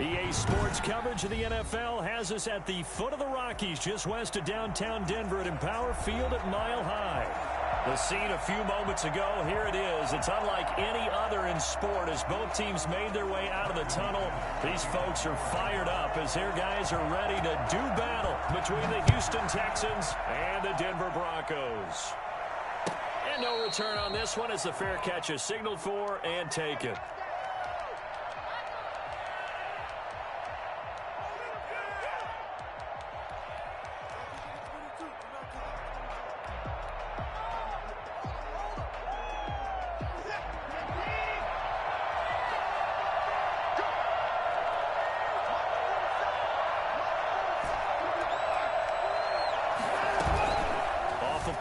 EA Sports coverage of the NFL has us at the foot of the Rockies, just west of downtown Denver at Empower Field at Mile High. The scene a few moments ago, here it is. It's unlike any other in sport as both teams made their way out of the tunnel. These folks are fired up as their guys are ready to do battle between the Houston Texans and the Denver Broncos. And no return on this one as the fair catch is signaled for and taken.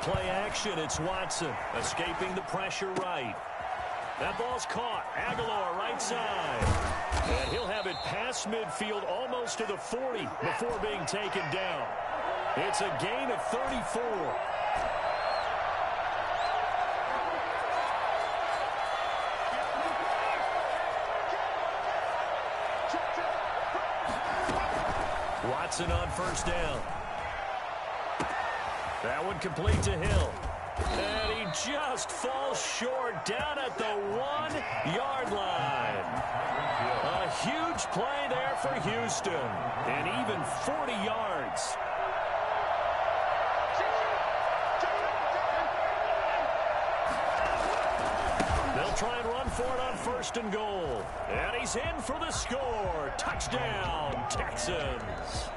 Play action, it's Watson escaping the pressure right. That ball's caught. Aguilar right side. And he'll have it past midfield almost to the 40 before being taken down. It's a gain of 34. Watson on first down. That one complete to Hill. And he just falls short down at the 1-yard line. A huge play there for Houston. And even 40 yards. They'll try and run for it on first and goal. And he's in for the score. Touchdown, Texans.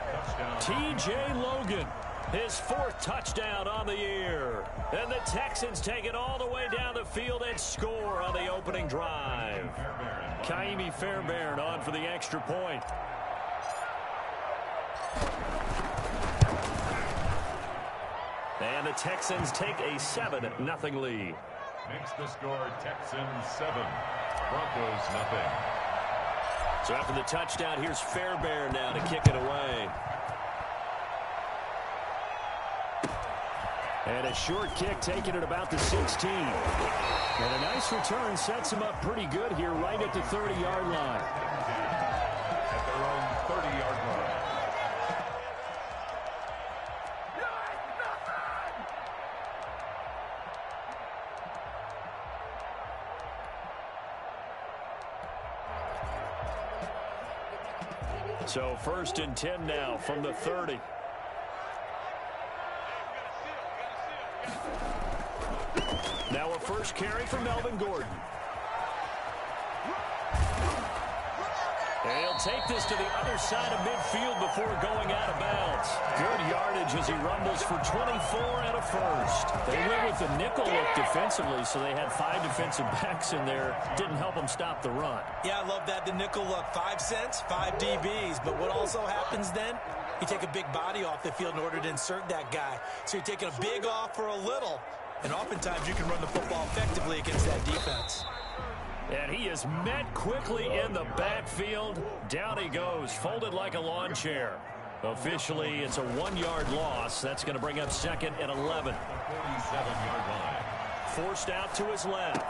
T.J. Logan. His fourth touchdown on the year. And the Texans take it all the way down the field and score on the opening drive. Kaimi Fairbairn on for the extra point. And the Texans take a 7-0 lead. Makes the score Texans 7, Broncos 0. So after the touchdown, here's Fairbairn now to kick it away. And a short kick taken at about the 16. And a nice return sets him up pretty good here right at the 30-yard line. At their own 30-yard line. So 1st and 10 now from the 30. Now a first carry for Melvin Gordon. And he'll take this to the other side of midfield before going out of bounds. Good yardage as he rumbles for 24 and a first. They went with the nickel look defensively, so they had 5 defensive backs in there. Didn't help them stop the run. Yeah, I love that, the nickel look. 5 cents, 5 DBs. But what also happens then? You take a big body off the field in order to insert that guy. So you're taking a big off for a little. And oftentimes you can run the football effectively against that defense. And he is met quickly in the backfield. Down he goes, folded like a lawn chair. Officially, it's a 1-yard loss. That's going to bring up 2nd and 11. 47-yard line. Forced out to his left.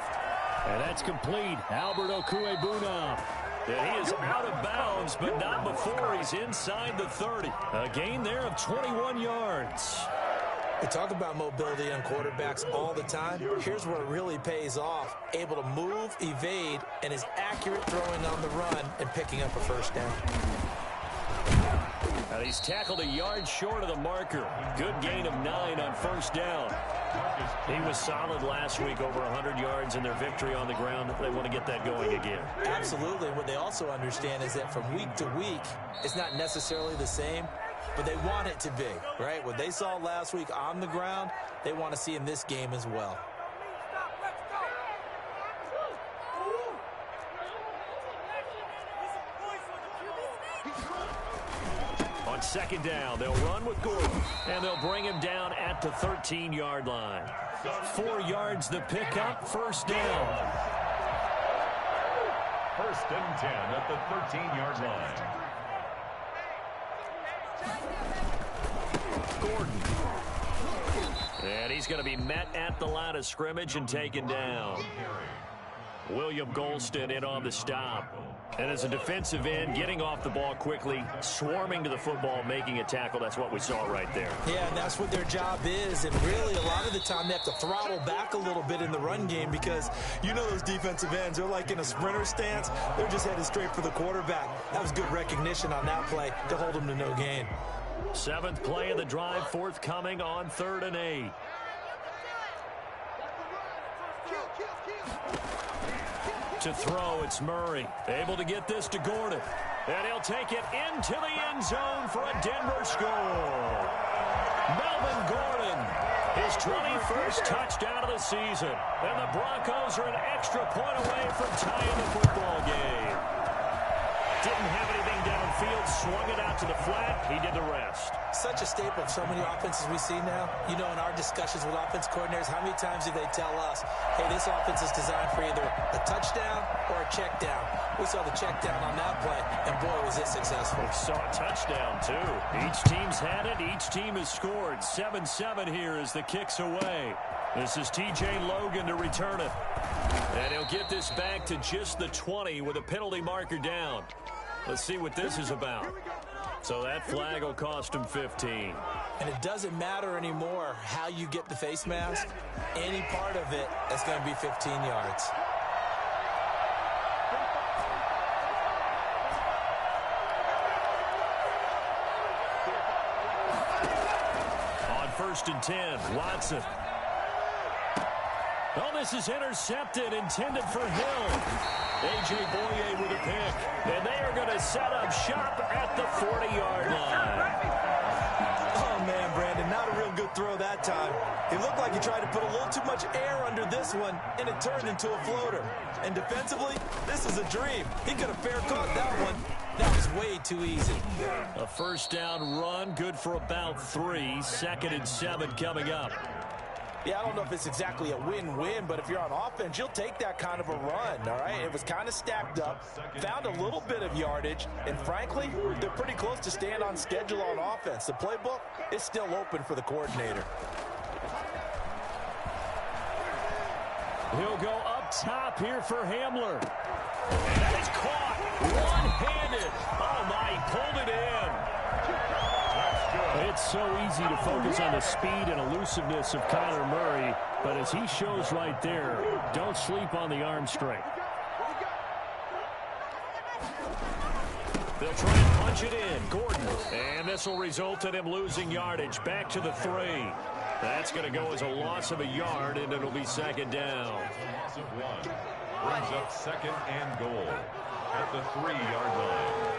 And that's complete. Albert Okuebuna. And he is out of bounds, but not before he's inside the 30. A gain there of 21 yards. We talk about mobility on quarterbacks all the time. Here's where it really pays off. Able to move, evade, and is accurate throwing on the run and picking up a first down. And he's tackled a yard short of the marker. Good gain of 9 on first down. He was solid last week, over 100 yards in their victory on the ground. They want to get that going again. Absolutely. What they also understand is that from week to week, it's not necessarily the same, but they want it to be, right? What they saw last week on the ground, they want to see in this game as well. On 2nd down, they'll run with Gordon, and they'll bring him down at the 13-yard line. 4 yards the pickup, first down. 1st and 10 at the 13-yard line. Gordon. And he's going to be met at the line of scrimmage and taken down. William Golston in on the stop. And as a defensive end, getting off the ball quickly, swarming to the football, making a tackle, that's what we saw right there. Yeah, and that's what their job is. And really, a lot of the time, they have to throttle back a little bit in the run game because you know those defensive ends, they're like in a sprinter stance. They're just headed straight for the quarterback. That was good recognition on that play to hold them to no gain. 7th play of the drive, forthcoming on 3rd and 8. To throw, it's Murray. Able to get this to Gordon. And he'll take it into the end zone for a Denver score. Melvin Gordon, his 21st touchdown of the season. And the Broncos are an extra point away from tying the football game. Didn't have anything downfield, swung it out to the flat. He did the rest. Such a staple of so many offenses we see now. You know, in our discussions with offense coordinators, how many times do they tell us, hey, this offense is designed for either a touchdown or a check down. We saw the check down on that play, and boy, was it successful. We saw a touchdown, too. Each team's had it. Each team has scored. 7-7 here as the kick's away. This is T.J. Logan to return it. And he'll get this back to just the 20 with a penalty marker down. Let's see what this is about. So that flag will cost him 15. And it doesn't matter anymore how you get the face mask. Any part of it, that's going to be 15 yards. On 1st and 10, Watson. Oh, this is intercepted, intended for Hill. A.J. Boye with a pick. And they are going to set up shop at the 40-yard line. Oh, man, Brandon, not a real good throw that time. It looked like he tried to put a little too much air under this one, and it turned into a floater. And defensively, this is a dream. He could have fair caught that one. That was way too easy. A 1st down run, good for about 3. 2nd and 7 coming up. Yeah, I don't know if it's exactly a win-win, but if you're on offense, you'll take that kind of a run, all right? It was kind of stacked up, found a little bit of yardage, and frankly, they're pretty close to staying on schedule on offense. The playbook is still open for the coordinator. He'll go up top here for Hamler. That is caught one-handed. Oh, my, he pulled it in. It's so easy to focus on the speed and elusiveness of Kyler Murray, but as he shows right there, don't sleep on the arm strength. They'll try and punch it in. Gordon. And this will result in him losing yardage. Back to the 3. That's going to go as a loss of a yard, and it'll be 2nd down. Loss of 1. Brings up 2nd and goal at the 3-yard line.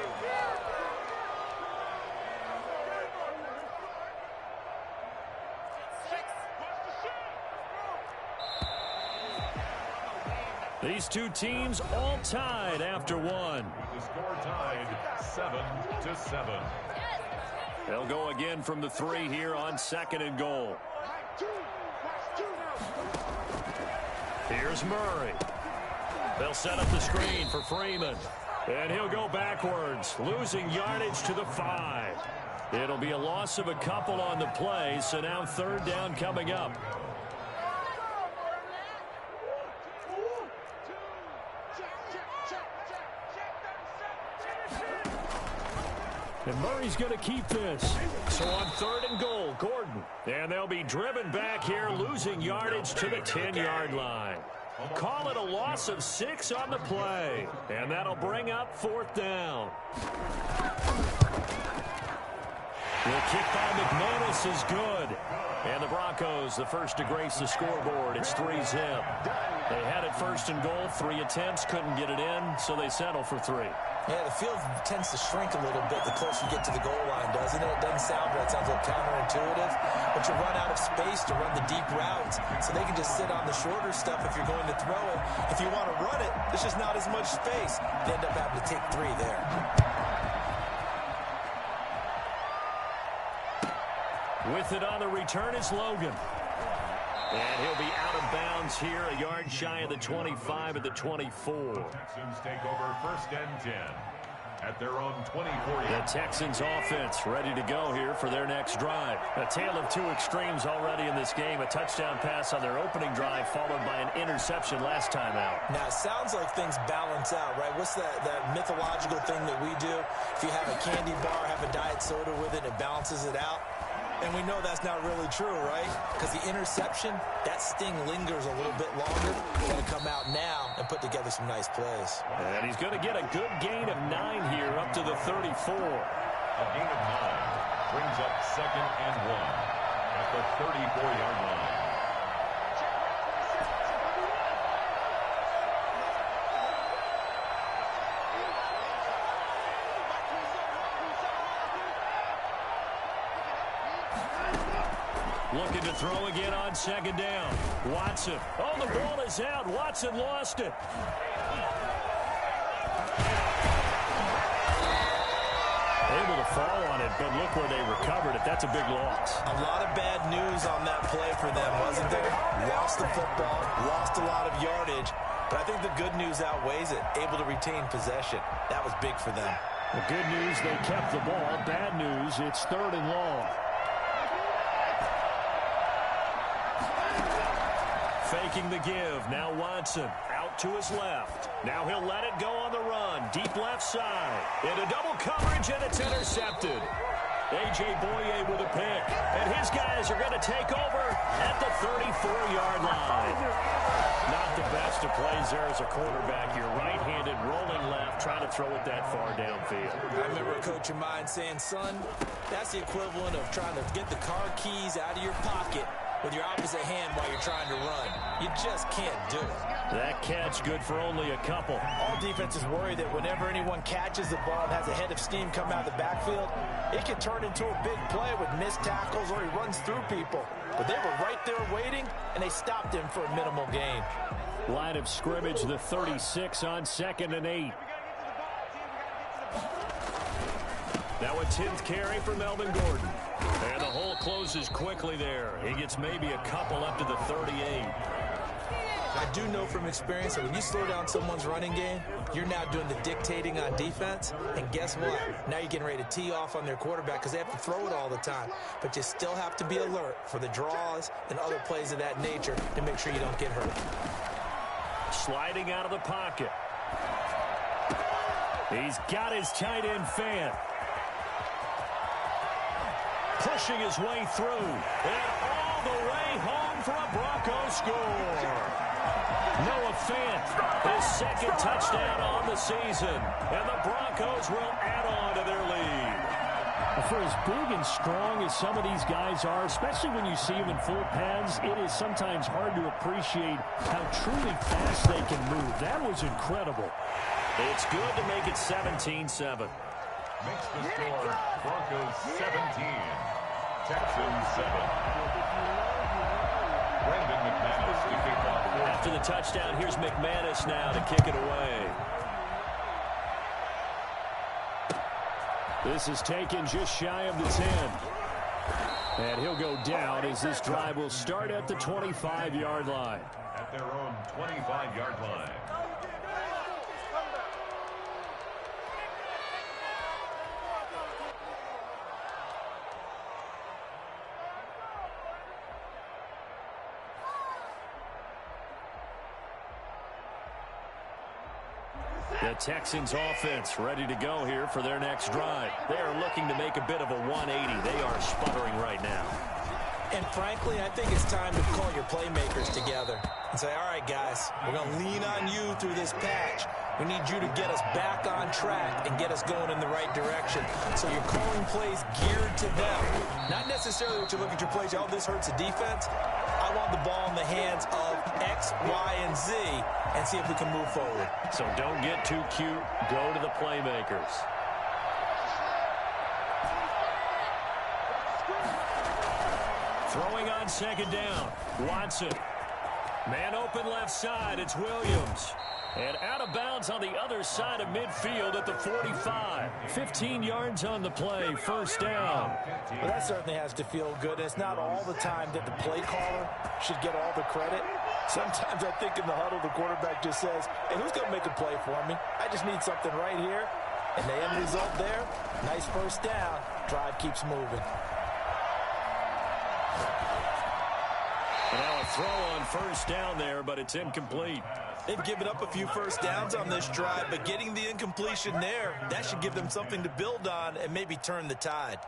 These two teams all tied after 1. The score tied 7-7. They'll go again from the 3 here on 2nd and goal. Here's Murray. They'll set up the screen for Freeman. And he'll go backwards, losing yardage to the 5. It'll be a loss of a couple on the play, so now 3rd down coming up. And Murray's going to keep this. So on 3rd and goal, Gordon. And they'll be driven back here, losing yardage to the 10-yard line. Call it a loss of 6 on the play. And that'll bring up 4th down. The kick by McManus is good. And the Broncos, the first to grace the scoreboard. It's 3-zip. They had it 1st and goal, 3 attempts, couldn't get it in, so they settle for 3. Yeah, the field tends to shrink a little bit the closer you get to the goal line, doesn't it? It doesn't sound right. It sounds a little counterintuitive. But you run out of space to run the deep routes, so they can just sit on the shorter stuff if you're going to throw it. If you want to run it, there's just not as much space. They end up having to take 3 there. With it on the return is Logan. And he'll be out of bounds here, a yard shy of the 25 at the 24. Texans take over 1st and 10. at their own 24. The Texans offense ready to go here for their next drive. A tale of two extremes already in this game. A touchdown pass on their opening drive followed by an interception last time out. Now, it sounds like things balance out, right? What's that mythological thing that we do? If you have a candy bar, have a diet soda with it, it balances it out. And we know that's not really true, right? Because the interception, that sting lingers a little bit longer. He's going to come out now and put together some nice plays. And he's going to get a good gain of 9 here up to the 34. A gain of 9 brings up 2nd and 1 at the 34-yard line. Looking to throw again on 2nd down. Watson. Oh, the ball is out. Watson lost it. Able to fall on it, but look where they recovered it. That's a big loss. A lot of bad news on that play for them, wasn't there? Lost the football, lost a lot of yardage, but I think the good news outweighs it. Able to retain possession. That was big for them. The good news, they kept the ball. Bad news, it's 3rd and long. Faking the give. Now Watson out to his left. Now he'll let it go on the run. Deep left side. Into double coverage, and it's intercepted. A.J. Boye with a pick. And his guys are going to take over at the 34-yard line. Not the best of plays there as a quarterback. You're right-handed, rolling left, trying to throw it that far downfield. I remember a coach of mine saying, son, that's the equivalent of trying to get the car keys out of your pocket with your opposite hand while you're trying to run. You just can't do it. That catch good for only a couple. All defenses worry that whenever anyone catches the ball and has a head of steam come out of the backfield, it can turn into a big play with missed tackles or he runs through people. But they were right there waiting, and they stopped him for a minimal gain. Line of scrimmage, the 36 on 2nd and 8. Now a 10th carry for Melvin Gordon. And the hole closes quickly there. He gets maybe a couple up to the 38. I do know from experience that when you slow down someone's running game, you're now doing the dictating on defense. And guess what? Now you're getting ready to tee off on their quarterback because they have to throw it all the time. But you still have to be alert for the draws and other plays of that nature to make sure you don't get hurt. Sliding out of the pocket. He's got his tight end fan. Pushing his way through. And all the way home for a Broncos score. Noah Fant, his 2nd touchdown on the season. And the Broncos will add on to their lead. For as big and strong as some of these guys are, especially when you see them in full pads, it is sometimes hard to appreciate how truly fast they can move. That was incredible. It's good to make it 17-7. Makes the score Broncos 17, Texans 7. Brandon McManus to kick off. After the touchdown, here's McManus now to kick it away. This is taken just shy of the 10. And he'll go down as this drive will start at the 25-yard line. At their own 25-yard line. The Texans offense ready to go here for their next drive. They are looking to make a bit of a 180. They are sputtering right now. And frankly, I think it's time to call your playmakers together and say, all right, guys, we're going to lean on you through this patch. We need you to get us back on track and get us going in the right direction. So you're calling plays geared to them. Not necessarily what you look at your plays, oh, this hurts the defense. I want the ball in the hands of X, Y, and Z and see if we can move forward. So don't get too cute. Go to the playmakers. Throwing on 2nd down. Watson. Man open left side. It's Williams. And out of bounds on the other side of midfield at the 45. 15 yards on the play. 1st down. Well, that certainly has to feel good. It's not all the time that the play caller should get all the credit. Sometimes I think in the huddle, the quarterback just says, hey, who's going to make a play for me? I just need something right here. And the end result there, nice first down. Drive keeps moving. And now a throw on first down there, but it's incomplete. They've given up a few first downs on this drive, but getting the incompletion there, that should give them something to build on and maybe turn the tide.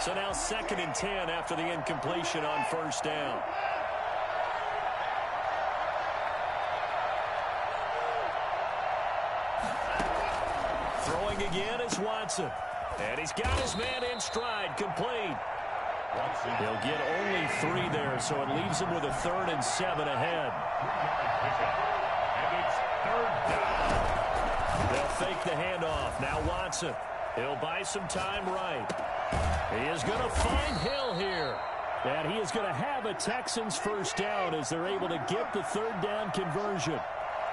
So now 2nd and 10 after the incompletion on first down. Throwing again is Watson. And he's got his man in stride, complete. He'll get only 3 there, so it leaves him with a 3rd and 7 ahead. And it's 3rd down. They'll fake the handoff. Now Watson. He'll buy some time right. He is going to find Hill here. And he is going to have a Texans first down as they're able to get the 3rd down conversion.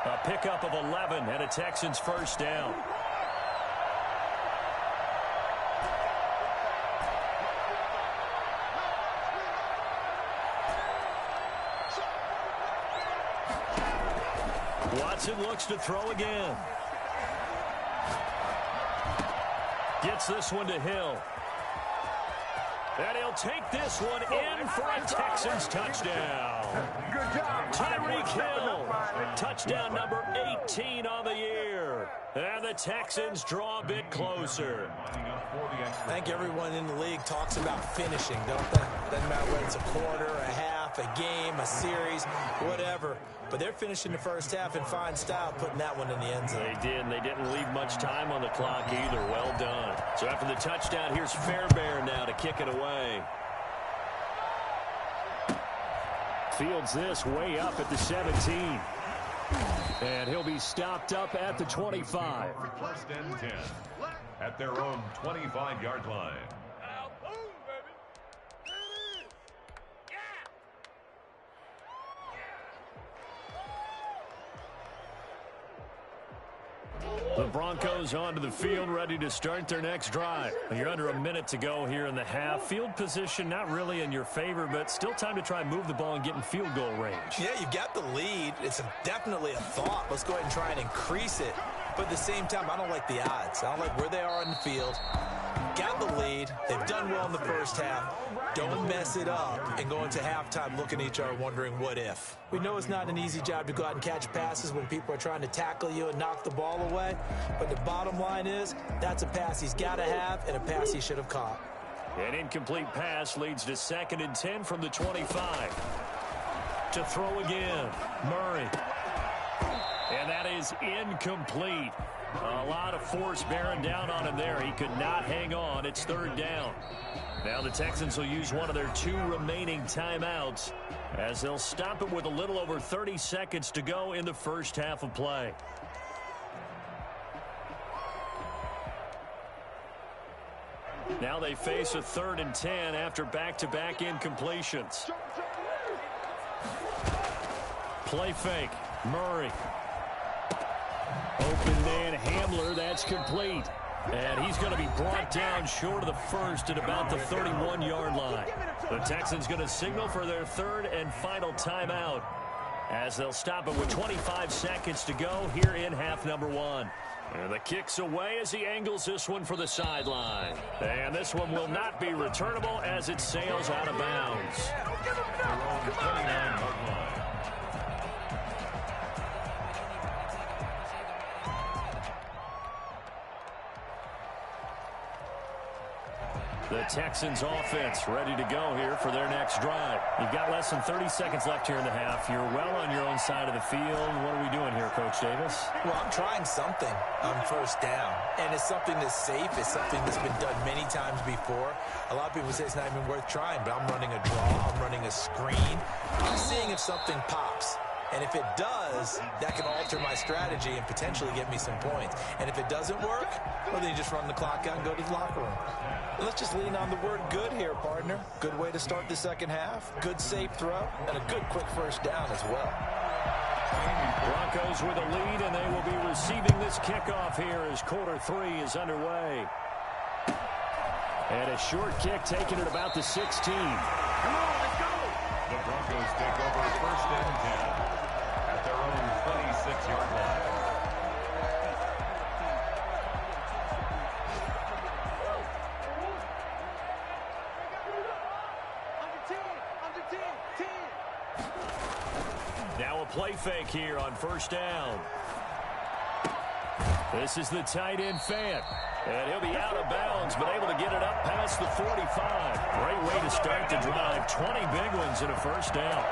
A pickup of 11 and a Texans first down. Watson looks to throw again. Gets this one to Hill. And he'll take this one in for a Texans touchdown. Good job. Tyreek Hill, touchdown number 18 on the year. And the Texans draw a bit closer. I think everyone in the league talks about finishing, don't they? Doesn't matter whether it's a quarter, a half, a game, a series, whatever. But they're finishing the first half in fine style, putting that one in the end zone. They did, and they didn't leave much time on the clock either. Well done. So after the touchdown, here's Fairbairn now to kick it away. Fields this way up at the 17. And he'll be stopped up at the 25. 1st and 10 at their own 25-yard line. The Broncos onto the field, ready to start their next drive. You're under a minute to go here in the half. Field position not really in your favor, but still time to try and move the ball and get in field goal range. Yeah, you've got the lead. It's definitely a thought. Let's go ahead and try and increase it. But at the same time, I don't like the odds. I don't like where they are on the field. Got the lead. They've done well in the first half. Don't mess it up and go into halftime looking at each other wondering what if. We know it's not an easy job to go out and catch passes when people are trying to tackle you and knock the ball away. But the bottom line is that's a pass he's got to have and a pass he should have caught. An incomplete pass leads to 2nd and 10 from the 25. To throw again, Murray. And that is incomplete. A lot of force bearing down on him there. He could not hang on. It's 3rd down. Now the Texans will use one of their 2 remaining timeouts as they'll stop it with a little over 30 seconds to go in the first half of play. Now they face a 3rd and 10 after back-to-back incompletions. Play fake. Murray. Open man Hamler. That's complete. And he's going to be brought down short of the first at about the 31-yard line. The Texans going to signal for their 3rd and final timeout as they'll stop it with 25 seconds to go here in half number 1. And the kick's away as he angles this one for the sideline. And this one will not be returnable as it sails out of bounds. The Texans offense ready to go here for their next drive. You've got less than 30 seconds left here in the half. You're well on your own side of the field. What are we doing here, Coach Davis? Well, I'm trying something on first down, and it's something that's safe. It's something that's been done many times before. A lot of people say it's not even worth trying, but I'm running a draw. I'm running a screen. I'm seeing if something pops. And if it does, that can alter my strategy and potentially get me some points. And if it doesn't work, well, then you just run the clock out and go to the locker room. Let's just lean on the word good here, partner. Good way to start the second half. Good safe throw. And a good quick first down as well. Broncos with a lead, and they will be receiving this kickoff here as quarter 3 is underway. And a short kick taken at about the 16. Come on, let's go. The Broncos take over 1st and 10 at their own Now a play fake here on first down. This is the tight end Fant. And he'll be out of bounds, but able to get it up past the 45. Great way to start the drive. 20 big ones and a first down.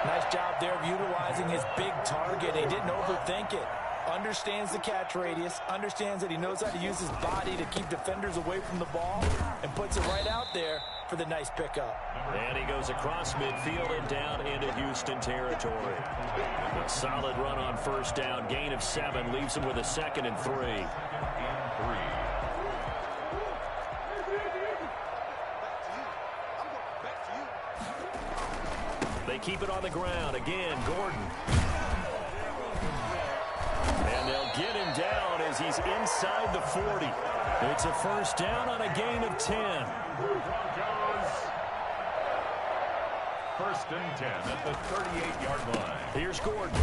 Nice job there of utilizing his big target. He didn't overthink it. Understands the catch radius, understands that he knows how to use his body to keep defenders away from the ball, and puts it right out there for the nice pickup. And he goes across midfield and down into Houston territory. A solid run on first down. Gain of 7 leaves him with a 2nd and 3. They keep it on the ground. Again, Gordon. And they'll get him down as he's inside the 40. It's a first down on a gain of 10. First and 10 at the 38-yard line. Here's Gordon.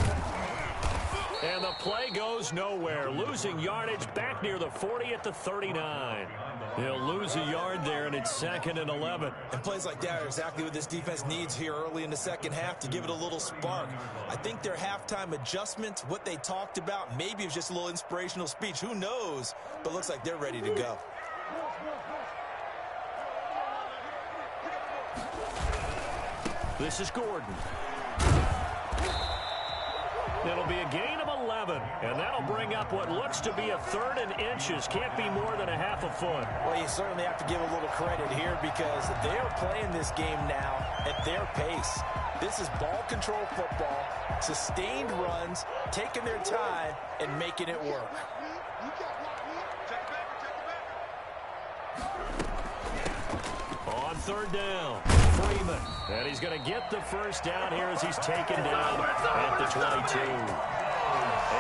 And the play goes nowhere. Losing yardage back near the 40 at the 39. He'll lose a yard there, and it's 2nd and 11. And plays like that are exactly what this defense needs here early in the second half to give it a little spark. I think their halftime adjustment, what they talked about, maybe it was just a little inspirational speech. Who knows? But looks like they're ready to go. This is Gordon. It'll be a gain of 11, and that'll bring up what looks to be a 3rd and inches. Can't be more than a half a foot. Well, you certainly have to give a little credit here because they're playing this game now at their pace. This is ball control football, sustained runs, taking their time, and making it work. On 3rd down, Freeman. And he's going to get the first down here as he's taken down at the 22.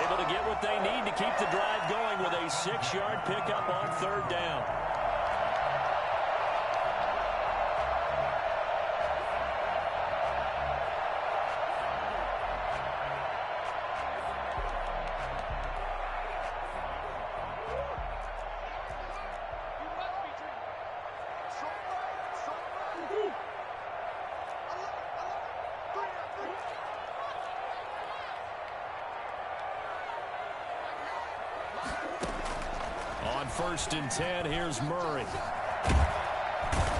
Able to get what they need to keep the drive going with a 6-yard pickup on 3rd down. On 1st and 10, here's Murray.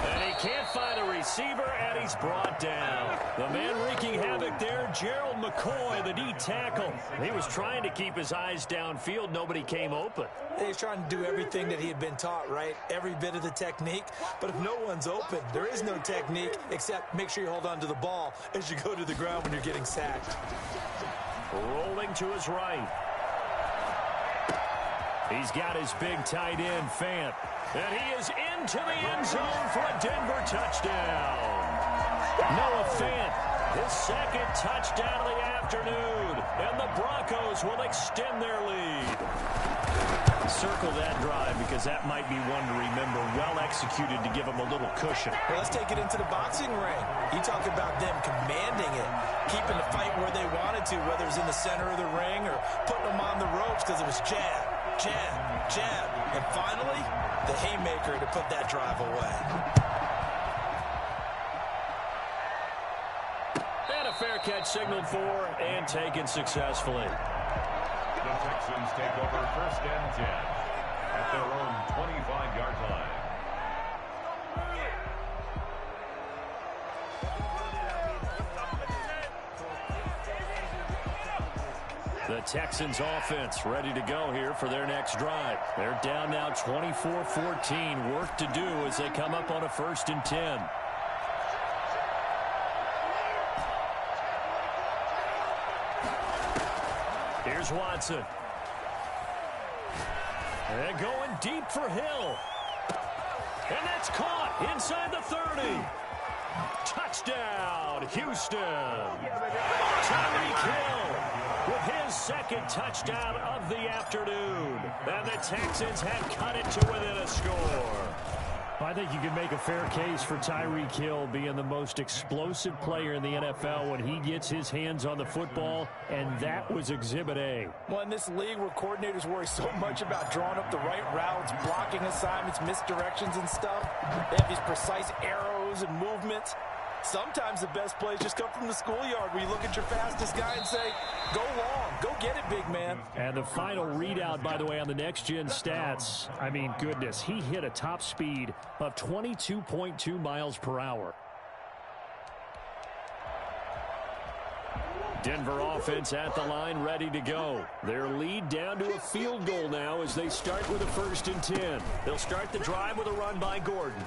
And he can't find a receiver, and he's brought down. The man wreaking havoc there, Gerald McCoy, the D tackle. He was trying to keep his eyes downfield. Nobody came open. He's trying to do everything that he had been taught, right? Every bit of the technique. But if no one's open, there is no technique except make sure you hold on to the ball as you go to the ground when you're getting sacked. Rolling to his right. He's got his big tight end, Fant. And he is into the end zone for a Denver touchdown. Noah Fant, his 2nd touchdown of the afternoon. And the Broncos will extend their lead. Circle that drive because that might be one to remember. Well executed to give them a little cushion. Well, let's take it into the boxing ring. You talk about them commanding it, keeping the fight where they wanted to, whether it was in the center of the ring or putting them on the ropes because it was jab, jab, jab. And finally, the haymaker to put that drive away. And a fair catch signaled for and taken successfully. The Texans take over 1st and 10 at their own 25-yard line. The Texans offense ready to go here for their next drive. They're down now 24-14. Work to do as they come up on a 1st and 10. Here's Watson. And going deep for Hill. And that's caught inside the 30. Touchdown, Houston. Tyreek Hill with his 2nd touchdown of the afternoon. And the Texans had cut it to within a score. I think you can make a fair case for Tyreek Hill being the most explosive player in the NFL when he gets his hands on the football, and that was Exhibit A. Well, in this league where coordinators worry so much about drawing up the right routes, blocking assignments, misdirections and stuff, they have these precise arrows and movements. Sometimes the best plays just come from the schoolyard where you look at your fastest guy and say, go long, go get it, big man. And the final readout, by the way, on the next-gen stats, I mean, goodness, he hit a top speed of 22.2 miles per hour. Denver offense at the line, ready to go. Their lead down to a field goal now as they start with a 1st and 10. They'll start the drive with a run by Gordon.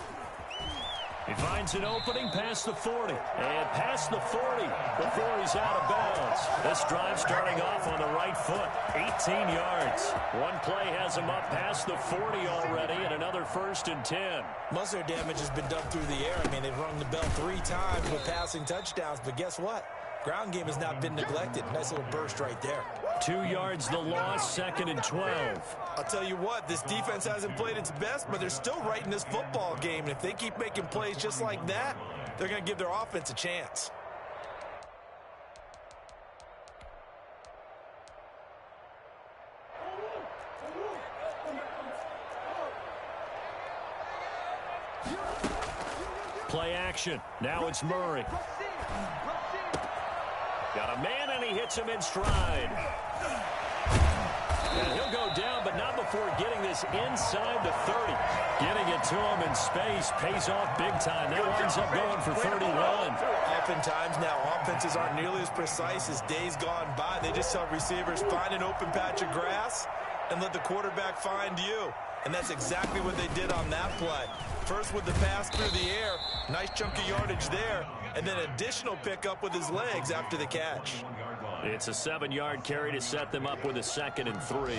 He finds an opening past the 40. And past the 40 before he's out of bounds. This drive starting off on the right foot. 18 yards. One play has him up past the 40 already and another 1st and 10. Most of their damage has been done through the air. I mean, they've rung the bell 3 times with passing touchdowns. But guess what? Ground game has not been neglected. Nice little burst right there. 2 yards the loss, 2nd and 12. I'll tell you what, this defense hasn't played its best, but they're still right in this football game. And if they keep making plays just like that, they're going to give their offense a chance. Play action. Now it's Murray. Got a man, and he hits him in stride. And he'll go down, but not before getting this inside the 30. Getting it to him in space pays off big time. That winds up going for 31. Oftentimes now, offenses aren't nearly as precise as days gone by. They just tell receivers, find an open patch of grass and let the quarterback find you. And that's exactly what they did on that play. First with the pass through the air, nice chunk of yardage there, and then additional pickup with his legs after the catch. It's a 7-yard carry to set them up with a 2nd and 3.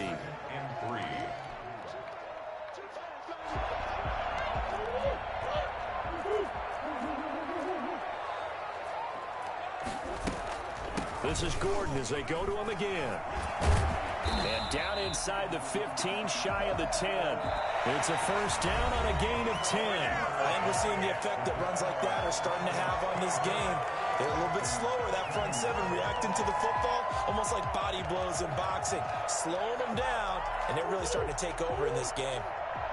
This is Gordon as they go to him again. And down inside the 15, shy of the 10. It's a 1st down on a gain of 10. And we're seeing the effect that runs like that are starting to have on this game. They're a little bit slower, that front 7, reacting to the football, almost like body blows in boxing. Slowing them down, and they're really starting to take over in this game.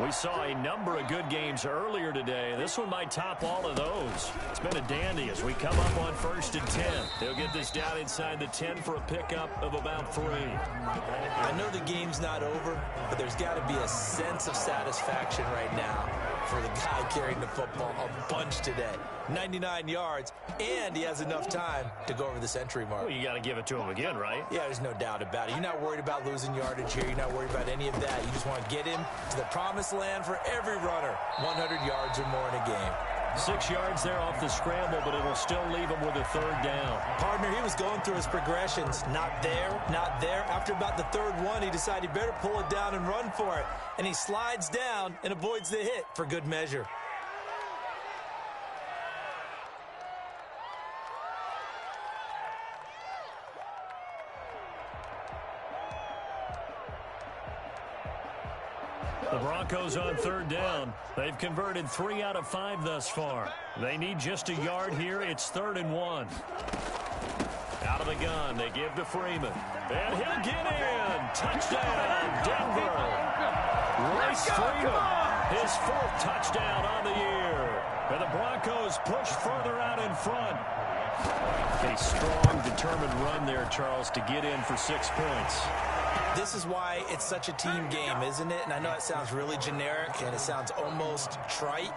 We saw a number of good games earlier today. This one might top all of those. It's been a dandy as we come up on 1st and 10. They'll get this down inside the 10 for a pickup of about 3. I know the game's not over, but there's got to be a sense of satisfaction right now for the guy carrying the football a bunch today. 99 yards, and he has enough time to go over the century mark. Well, you got to give it to him again, right? Yeah, there's no doubt about it. You're not worried about losing yardage here. You're not worried about any of that. You just want to get him to the promised land for every runner. 100 yards or more in a game. 6 yards there off the scramble, but it'll still leave him with a 3rd down. Partner, he was going through his progressions. Not there, not there. After about the 3rd one, he decided he better pull it down and run for it. And he slides down and avoids the hit for good measure. The Broncos on 3rd down. They've converted 3 out of 5 thus far. They need just a yard here. It's 3rd and 1. Out of the gun, they give to Freeman. And he'll get in. Touchdown, Denver. Royce Freeman, his 4th touchdown on the year. And the Broncos push further out in front. A strong, determined run there, Charles, to get in for 6 points. This is why it's such a team game, isn't it? And I know it sounds really generic and it sounds almost trite,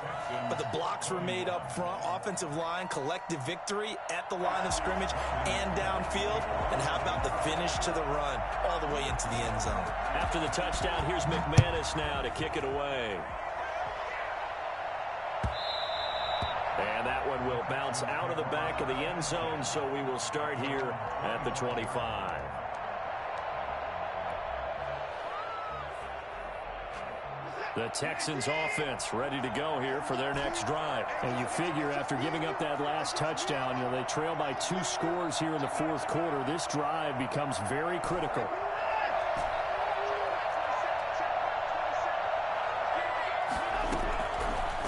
but the blocks were made up front, offensive line, collective victory at the line of scrimmage and downfield. And how about the finish to the run all the way into the end zone? After the touchdown, here's McManus now to kick it away. And that one will bounce out of the back of the end zone, so we will start here at the 25. The Texans offense ready to go here for their next drive. And you figure after giving up that last touchdown, they trail by 2 scores here in the 4th quarter. This drive becomes very critical.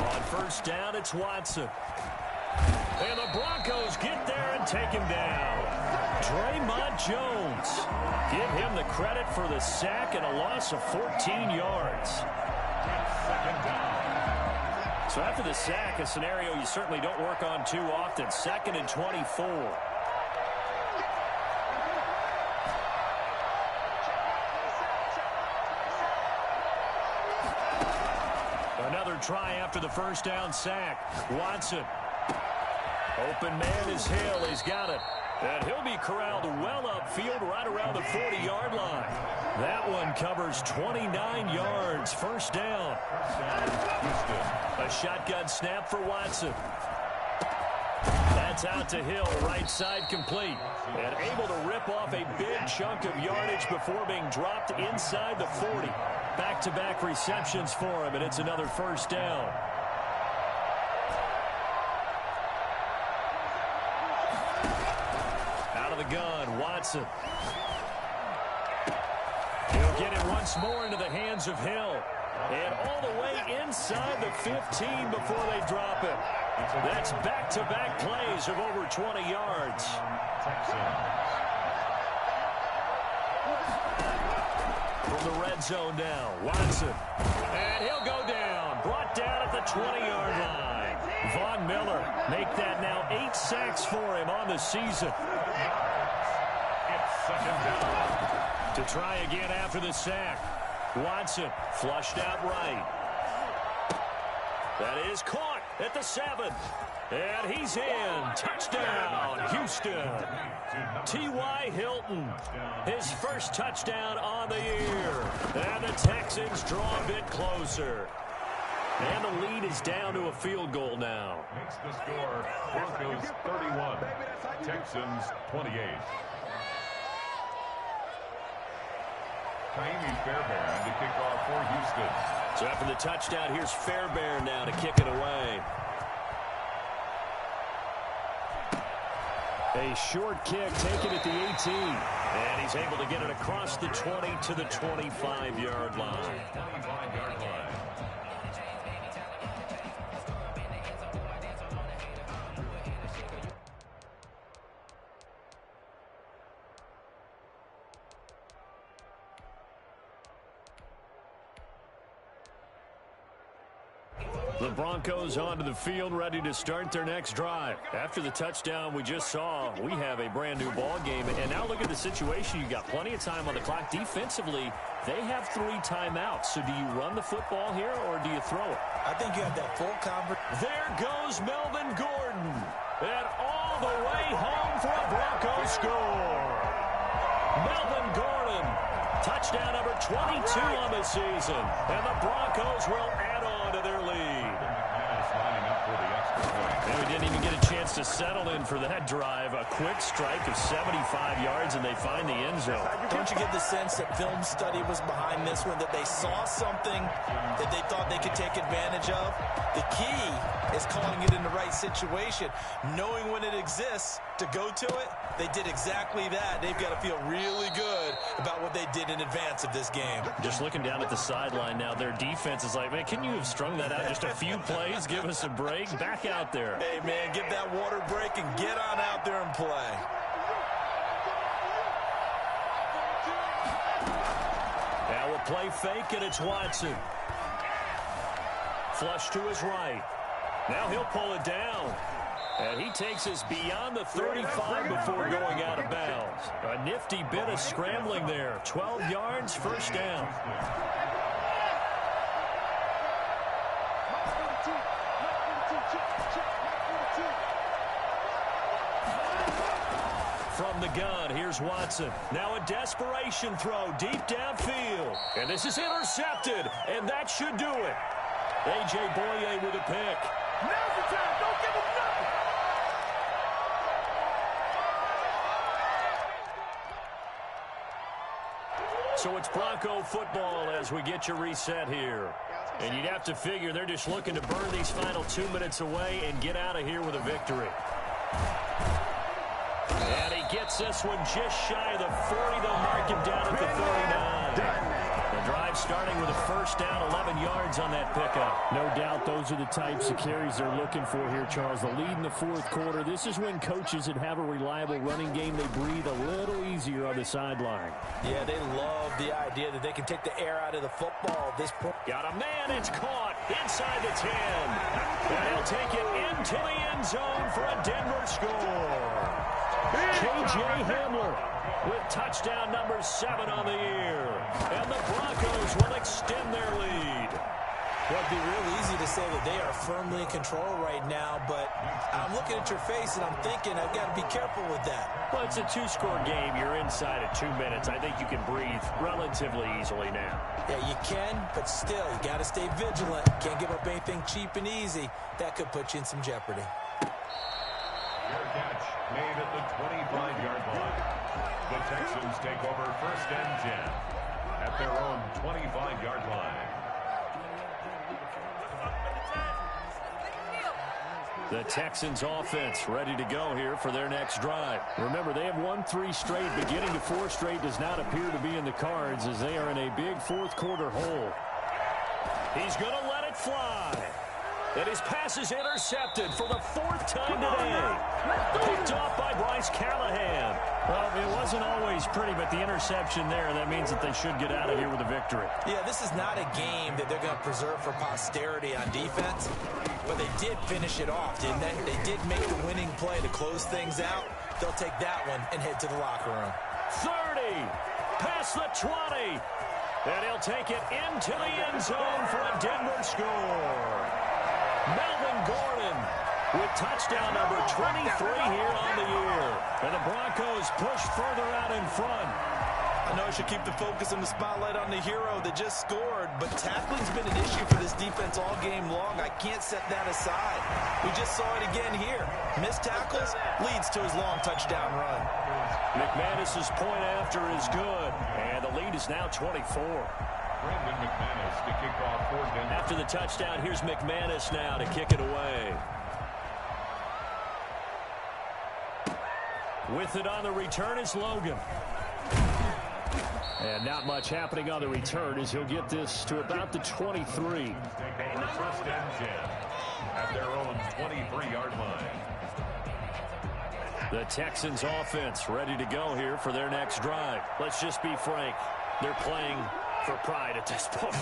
On 1st down, it's Watson. And the Broncos get there and take him down. Draymond Jones. Give him the credit for the sack and a loss of 14 yards. So So after the sack, a scenario you certainly don't work on too often. 2nd and 24. Another try after the first down sack. Watson. Open man is Hill. He's got it. And he'll be corralled well upfield right around the 40-yard line. That one covers 29 yards. First down. A shotgun snap for Watson. That's out to Hill, right side complete. And able to rip off a big chunk of yardage before being dropped inside the 40. Back-to-back receptions for him, and it's another first down. Out of the gun, Watson. He'll get it once more into the hands of Hill. And all the way inside the 15 before they drop it. That's back-to-back plays of over 20 yards. From the red zone now, Watson. And he'll go down. Brought down at the 20-yard line. Von Miller make that now 8 sacks for him on the season. It's 2nd down. To try again after the sack. Watson flushed out right. That is caught at the 7. And he's in. Touchdown, Houston. T.Y. Hilton, his first touchdown on the year. And the Texans draw a bit closer. And the lead is down to a field goal now. Makes the score Broncos 31, Texans 28. Taimi Fairbairn to kick off for Houston. So after the touchdown, here's Fairbairn now to kick it away. A short kick taken at the 18. And he's able to get it across the 20 to the 25-yard line. 25-yard line. The Broncos onto the field, ready to start their next drive. After the touchdown we just saw, we have a brand new ball game. And now look at the situation. You got plenty of time on the clock. Defensively, they have 3 timeouts. So do you run the football here or do you throw it? I think you have that full coverage. There goes Melvin Gordon. And all the way home for a Broncos score. Melvin Gordon, touchdown number 22 on the season. And the Broncos will add on to their lead. And we didn't even get a chance to settle in for that drive. A quick strike of 75 yards, and they find the end zone. Don't you get the sense that film study was behind this one, that they saw something that they thought they could take advantage of? The key is calling it in the right situation, knowing when it exists to go to it. They did exactly that. They've got to feel really good about what they did in advance of this game. Just looking down at the sideline now, their defense is like, man, can you have strung that out just a few plays? Give us a break. Back out there. Hey, man, give that water break and get on out there and play. Now we'll play fake, and it's Watson. Flush to his right. Now he'll pull it down. And he takes us beyond the 35 before going out of bounds. A nifty bit of scrambling there. 12 yards, first down. From the gun, here's Watson. Now a desperation throw deep downfield. And this is intercepted, and that should do it. A.J. Boye with a pick. Now's the time. Don't give him nothing. So it's Bronco football as we get you reset here. And you'd have to figure they're just looking to burn these final 2 minutes away and get out of here with a victory. And he gets this one just shy of the 40. They'll mark him down at the 39. The drive starting with a first down, 11 yards on that pickup. No doubt those are the types of carries they're looking for here, Charles. The lead in the fourth quarter. This is when coaches that have a reliable running game, they breathe a little easier on the sideline. Yeah, they love the idea that they can take the air out of the football at this point. Got a man, it's caught. inside the 10. And he'll take it into the end zone for a Denver score. K.J. Hamler with touchdown number 7 on the year. And the Broncos will extend their lead. Well, it'd be real easy to say that they are firmly in control right now, but I'm looking at your face and I'm thinking I've got to be careful with that. Well, it's a 2-score game. You're inside of 2 minutes. I think you can breathe relatively easily now. Yeah, you can, but still, you got to stay vigilant. Can't give up anything cheap and easy. That could put you in some jeopardy. Fair catch made at the 25-yard line. The Texans take over 1st and 10 at their own 25-yard line. The Texans offense ready to go here for their next drive. Remember, they have won 3 straight. Beginning to 4 straight does not appear to be in the cards as they are in a big fourth-quarter hole. He's going to let it fly. And his pass is intercepted for the 4th time today. Picked off by Bryce Callahan. Well, it wasn't always pretty, but the interception there, that means that they should get out of here with a victory. Yeah, this is not a game that they're going to preserve for posterity on defense, but they did finish it off, didn't they? They did make the winning play to close things out. They'll take that one and head to the locker room. 30, past the 20, and he'll take it into the end zone for a Denver score. Melvin Gordon with touchdown number 23 here on the year. And the Broncos push further out in front. I know I should keep the focus and the spotlight on the hero that just scored, but tackling's been an issue for this defense all game long. I can't set that aside. We just saw it again here. Missed tackles leads to his long touchdown run. McManus's point after is good, and the lead is now 24. Brandon McManus to kick off for Denver. After the touchdown, here's McManus now to kick it away. With it on the return is Logan. And not much happening on the return as he'll get this to about the 23. Take over 1st and 10 at their own 23-yard line. The Texans offense ready to go here for their next drive. Let's just be frank. They're playing for pride at this point.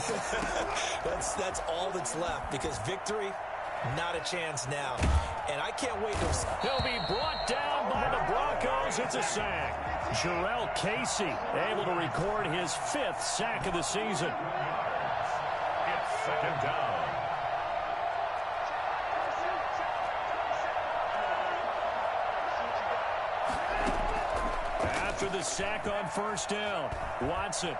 That's all that's left, because victory, not a chance now. And I can't wait to... He'll be brought down by the Broncos. It's a sack. Jarrell Casey able to record his 5th sack of the season. It's 2nd down. After the sack on 1st down, Watson.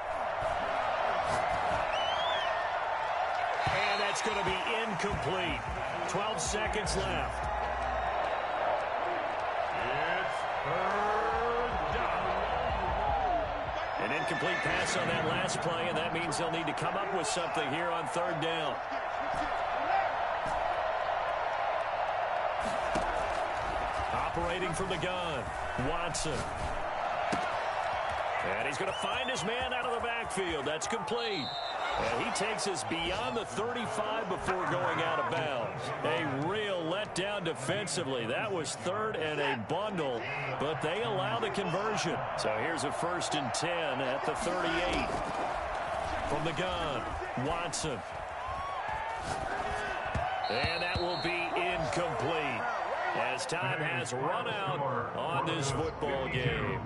And that's going to be incomplete. 12 seconds left. It's 3rd down. An incomplete pass on that last play, and that means they'll need to come up with something here on 3rd down. Operating from the gun, Watson. And he's going to find his man out of the backfield. That's complete. And he takes us beyond the 35 before going out of bounds. A real letdown defensively. That was 3rd and a bundle, but they allow the conversion. So here's a 1st and 10 at the 38. From the gun, Watson. And that will be incomplete as time has run out on this football game.